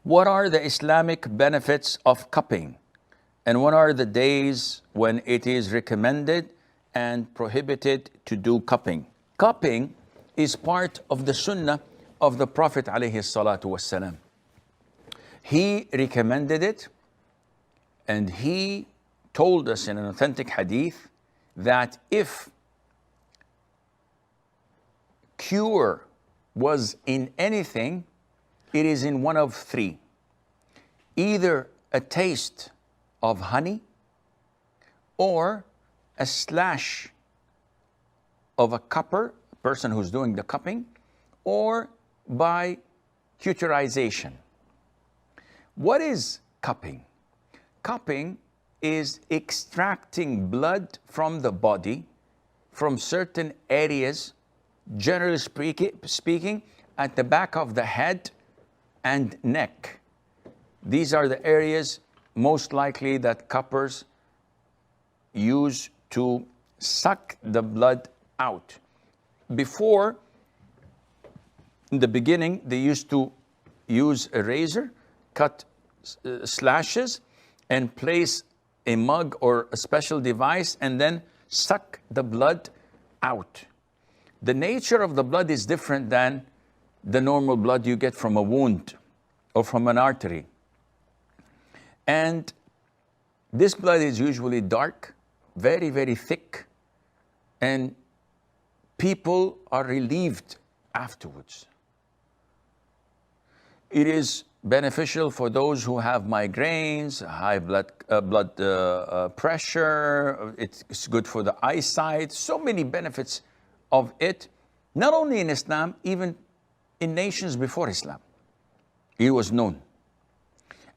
What are the Islamic benefits of cupping? And what are the days when it is recommended and prohibited to do cupping? Cupping is part of the sunnah of the Prophet ﷺ. He recommended it, and he told us in an authentic hadith that if cure was in anything, it is in one of three. Either a taste of honey, or a slash of a cupper, person who's doing the cupping, or by cauterization. What is cupping? Cupping is extracting blood from the body, from certain areas, generally speaking, at the back of the head and neck. These are the areas most likely that cuppers use to suck the blood out. Before, in the beginning, they used to use a razor, cut slashes, and place a mug or a special device, and then suck the blood out. The nature of the blood is different than the normal blood you get from a wound or from an artery. And this blood is usually dark, very, very thick, and people are relieved afterwards. It is beneficial for those who have migraines, high blood pressure. It's good for the eyesight. So many benefits of it, not only in Islam, even in nations before Islam. It was known.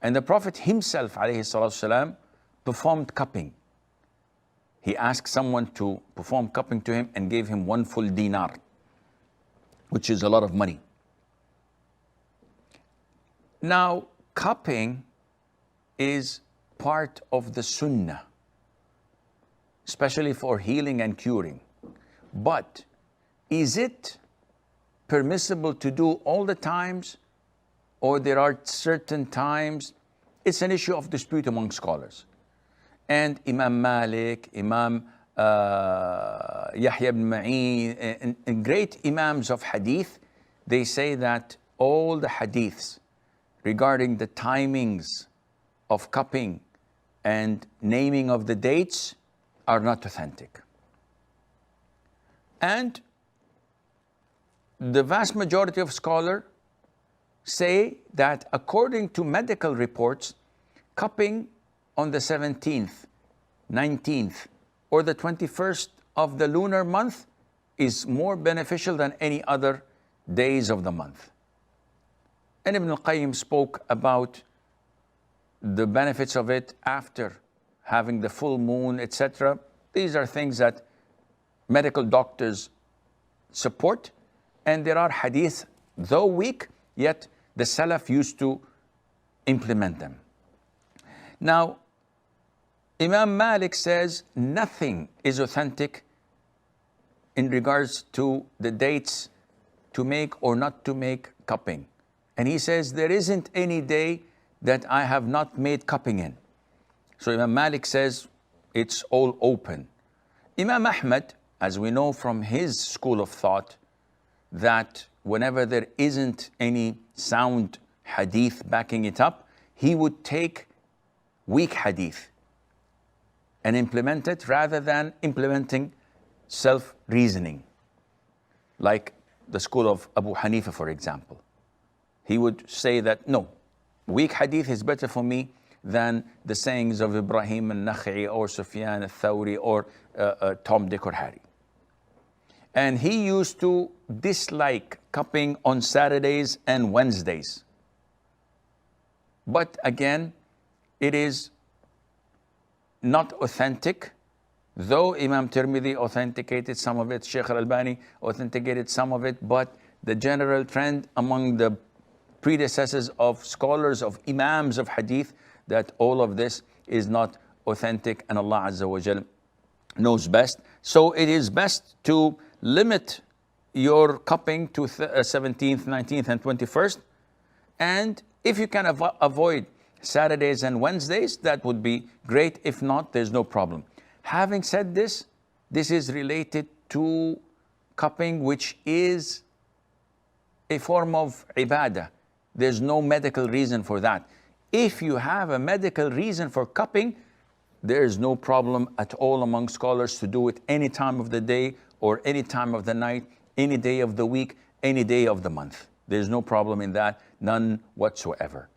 And the Prophet himself, ﷺ, performed cupping. He asked someone to perform cupping to him and gave him 1 full dinar, which is a lot of money. Now, cupping is part of the sunnah, especially for healing and curing. But is it permissible to do all the times, or there are certain times? It's an issue of dispute among scholars. And Imam Malik, Imam Yahya ibn Ma'in, and great imams of hadith, they say that all the hadiths regarding the timings of cupping and naming of the dates are not authentic. And the vast majority of scholars say that according to medical reports, cupping on the 17th, 19th, or the 21st of the lunar month is more beneficial than any other days of the month. And Ibn al-Qayyim spoke about the benefits of it after having the full moon, etc. These are things that medical doctors support, and there are hadith, though weak, yet the Salaf used to implement them. Now, Imam Malik says nothing is authentic in regards to the dates to make or not to make cupping. And he says there isn't any day that I have not made cupping in. So Imam Malik says it's all open. Imam Ahmad, as we know from his school of thought, that whenever there isn't any sound hadith backing it up, he would take weak hadith and implement it rather than implementing self-reasoning, like the school of Abu Hanifa, for example. He would say that, no, weak hadith is better for me than the sayings of Ibrahim al-Nakha'i or Sufyan al-Thawri or Tom, Dick or Harry. And he used to dislike cupping on Saturdays and Wednesdays. But again, it is not authentic, though Imam Tirmidhi authenticated some of it, Sheikh al-Albani authenticated some of it, but the general trend among the predecessors of scholars, of imams of hadith, that all of this is not authentic, and Allah Azza wa Jal knows best. So it is best to limit your cupping to 17th, 19th, and 21st. And If you can avoid Saturdays and Wednesdays, that would be great. If not, there's no problem. Having said this, this is related to cupping, which is a form of ibadah. There's no medical reason for that. If you have a medical reason for cupping, there is no problem at all among scholars to do it any time of the day or any time of the night, any day of the week, any day of the month. There's no problem in that, none whatsoever.